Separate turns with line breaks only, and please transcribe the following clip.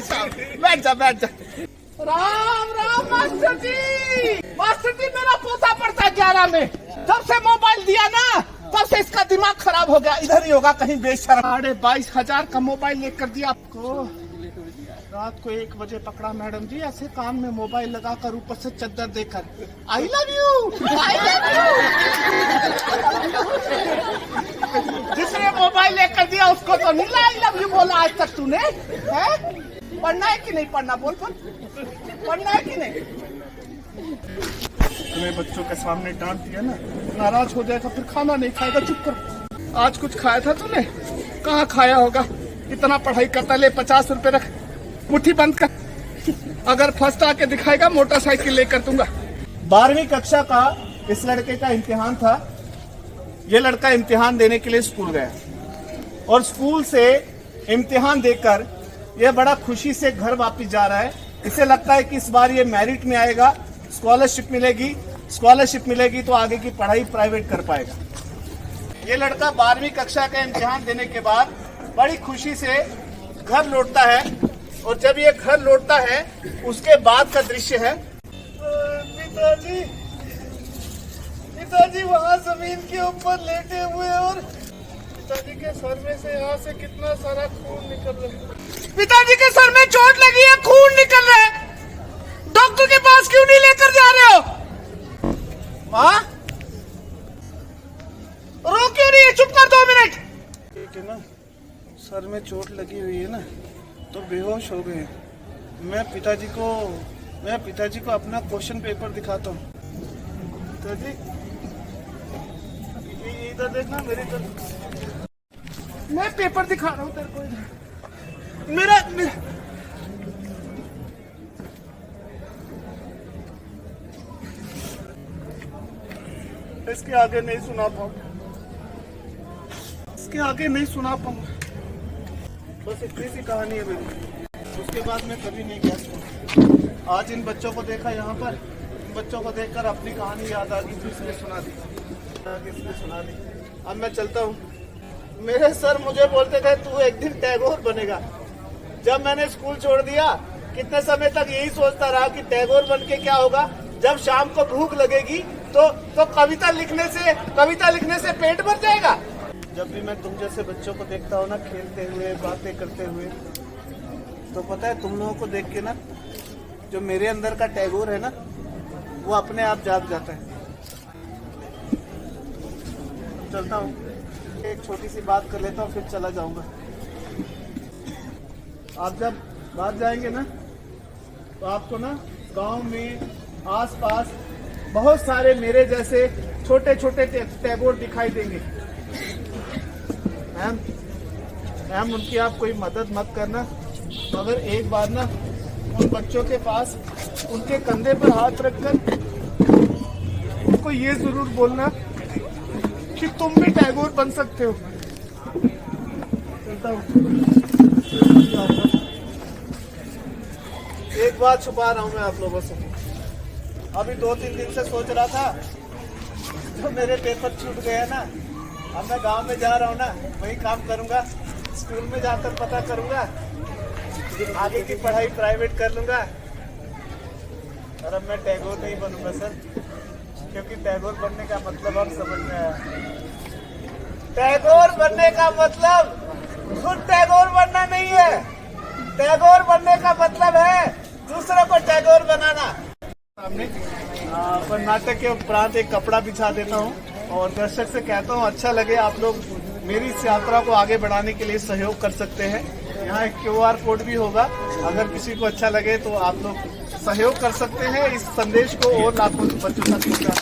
बैठ जा बैठ जा। राम राम मास्टर जी मेरा पोता पढ़ता है 11 में। जब से मोबाइल दिया ना तब से इसका दिमाग खराब हो गया। इधर ही होगा कहीं बेशर्म। 22,500 का मोबाइल लेकर दिया आपको। रात को 1 बजे पकड़ा मैडम जी ऐसे कान में मोबाइल लगाकर ऊपर से चद्दर देकर I love you I love you. जिसने मोबाइल लेकर दिया उसको तो नहीं आई लव यू बोला आज तक तूने है? पढ़ना है कि नहीं पढ़ना? बोल पढ़ना है कि नहीं? तुम्हें बच्चों के सामने डांट दिया ना नाराज हो जाएगा फिर खाना नहीं खाएगा। चुप कर। आज कुछ खाया था तूने? कहाँ खाया होगा? इतना पढ़ाई करता। ले 50 रुपए रख मुट्ठी बंद कर। अगर फर्स्ट आके दिखाएगा मोटरसाइकिल लेकर दूंगा। 12वीं कक्षा का इस लड़के का इम्तिहान था। ये लड़का इम्तिहान देने के लिए स्कूल गया और स्कूल से इम्तिहान देकर ये बड़ा खुशी से घर वापस जा रहा है। इसे लगता है कि इस बार ये मेरिट में आएगा, स्कॉलरशिप मिलेगी तो आगे की पढ़ाई प्राइवेट कर पाएगा। ये लड़का 12वीं कक्षा का इम्तिहान देने के बाद बड़ी खुशी से घर लौटता है और जब ये घर लौटता है उसके बाद का दृश्य है पिताजी वहाँ जमीन के ऊपर लेटे हुए और पिताजी के सर में से यहाँ से कितना सारा खून निकल रहा है। पिताजी के सर में चोट लगी है, खून निकल रहा है। डॉक्टर के पास क्यों नहीं लेकर जा रहे हो? माँ रो क्यों रही है? चुप कर 2 मिनट। ठीक है ना, सर में चोट लगी हुई है ना तो बेहोश हो गए। मैं पिताजी को अपना क्वेश्चन पेपर दिखाता हूँ। पिताजी इधर देखना मेरी तरफ। मैं पेपर दिखा रहा हूँ तेरे को। मेरा इसके आगे नहीं सुना पाऊंगा। बस इतनी सी कहानी है मेरी। उसके बाद मैं कभी नहीं गया स्कूल। आज इन बच्चों को देखा यहाँ पर, इन बच्चों को देखकर अपनी कहानी याद आ गई थी इसलिए सुना दी। अब मैं चलता हूँ। मेरे सर मुझे बोलते थे तू एक दिन टैगोर बनेगा। जब मैंने स्कूल छोड़ दिया कितने समय तक यही सोचता रहा कि टैगोर बन के क्या होगा। जब शाम को भूख लगेगी तो कविता लिखने से पेट भर जाएगा। जब भी मैं तुम जैसे बच्चों को देखता हूँ ना खेलते हुए बातें करते हुए तो पता है तुम लोगों को देख के ना जो मेरे अंदर का टैगोर है ना वो अपने आप जाग जाता है। चलता हूँ, एक छोटी सी बात कर लेता हूँ फिर चला जाऊंगा। आप जब बाहर जाएंगे ना तो आपको ना गांव में आसपास बहुत सारे मेरे जैसे छोटे छोटे टैगोर दिखाई देंगे। मैम उनकी आप कोई मदद मत करना मगर एक बार ना उन बच्चों के पास उनके कंधे पर हाथ रखकर उनको ये जरूर बोलना कि तुम भी टैगोर बन सकते हो। चलता हूँ। एक बात छुपा रहा हूँ मैं आप लोगों से। अभी 2-3 दिन से सोच रहा था जो मेरे पेपर छूट गए ना अब मैं गांव में जा रहा हूँ ना वही काम करूंगा। स्कूल में जाकर पता करूंगा, आगे की पढ़ाई प्राइवेट कर लूंगा। और अब मैं टैगोर नहीं बनूंगा सर, क्योंकि टैगोर बनने का मतलब अब समझ में आया। टैगोर बनने का मतलब खुद टैगोर बनना नहीं है। टैगोर बनने का मतलब है दूसरों को टैगोर बनाना। सामने पर नाटक के उपरांत एक कपड़ा बिछा देता हूँ और दर्शक से कहता हूँ अच्छा लगे आप लोग मेरी इस यात्रा को आगे बढ़ाने के लिए सहयोग कर सकते हैं। यहाँ एक QR कोड भी होगा, अगर किसी को अच्छा लगे तो आप लोग सहयोग कर सकते हैं। इस संदेश को और लाखों बच्चों तक